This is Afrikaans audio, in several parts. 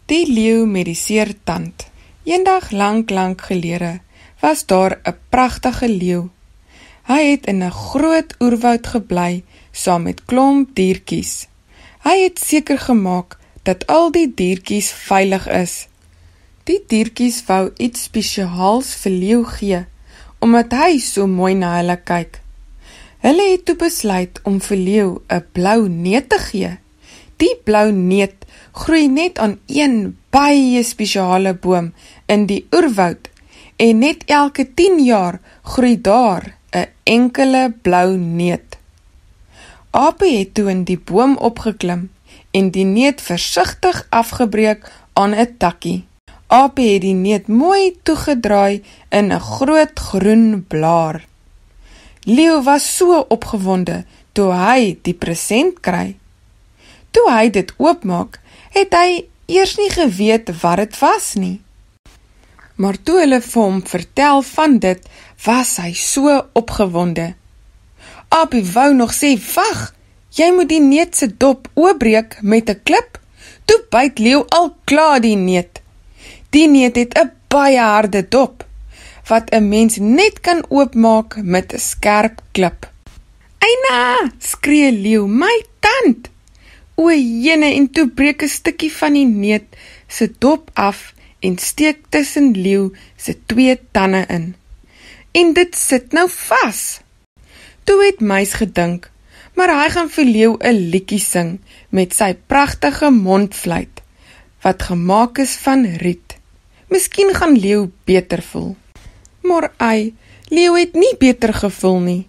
Die leeu met die seer tand. Eendag lank gelede was daar 'n pragtige leeu. Hy het in 'n groot oerwoud gebly saam met klomp diertjies. Hy het seker gemaak dat al die diertjies veilig is. Die diertjies wou iets spesiaals vir leeu gee, omdat hy so mooi na hulle kyk. Hulle het toe besluit om vir leeu 'n blou neut te gee. Die blou neut groei net aan een baie spesiale boom in die oerwoud en net elke 10 jaar groei daar 'n enkele blou neut. Apie het toe in die boom opgeklim en die neut versigtig afgebreek aan 'n takkie. Apie het die neut mooi toegedraai in 'n groot groen blaar. Leeu was so opgewonde toe hy die present kry. Toe hy dit oopmaak, het hy eers nie geweet wat dit was nie. Maar toe hulle vir hom vertel van dit, was hy so opgewonde. Apie wou nog sê, wag, jy moet die neut se dop oopbreek met 'n klip. Toe byt leeu al klaar die neut. Die neut het 'n baie harde dop, wat 'n mens net kan oopmaak met 'n skerp klip. "Eina!" skree leeu, "my tand!" O jene, en toe breek 'n stukkie van die neut se dop af en steek tussen leeu se 2 tande in. En dit sit nou vas. Toe het muis gedink, maar hy gaan vir leeu 'n liedjie sing met sy pragtige mondfluit, wat gemaak is van riet. Miskien gaan leeu beter voel. Maar leeu het nie beter gevoel nie.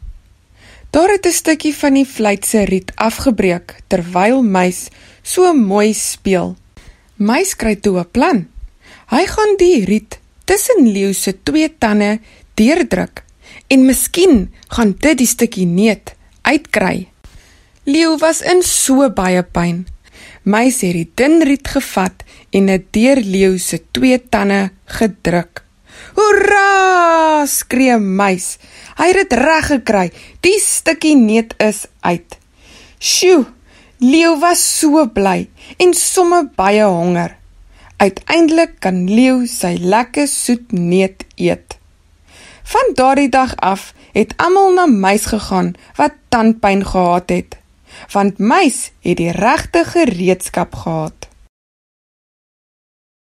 Daar het 'n stukkie van die fluit se riet afgebreek, terwyl muis so mooi speel. Muis kry toe 'n plan. Hy gaan die riet tussen leeu se 2 tande deurdruk, en miskien gaan dit die stukkie neut uitkry. Leeu was in so baie pyn. Muis het die dun riet gevat en dit deur leeu se 2 tande gedruk. "Hoera!" skree muis. Hy het dit reg gekry. Die stukkie neut is uit. Sjoe, leeu was so bly en somme baie honger. Uiteindelik kan leeu sy lekker soet neut eet. Van daardie dag af het almal na muis gegaan wat tandpyn gehad het, want muis het die regte gereedskap gehad.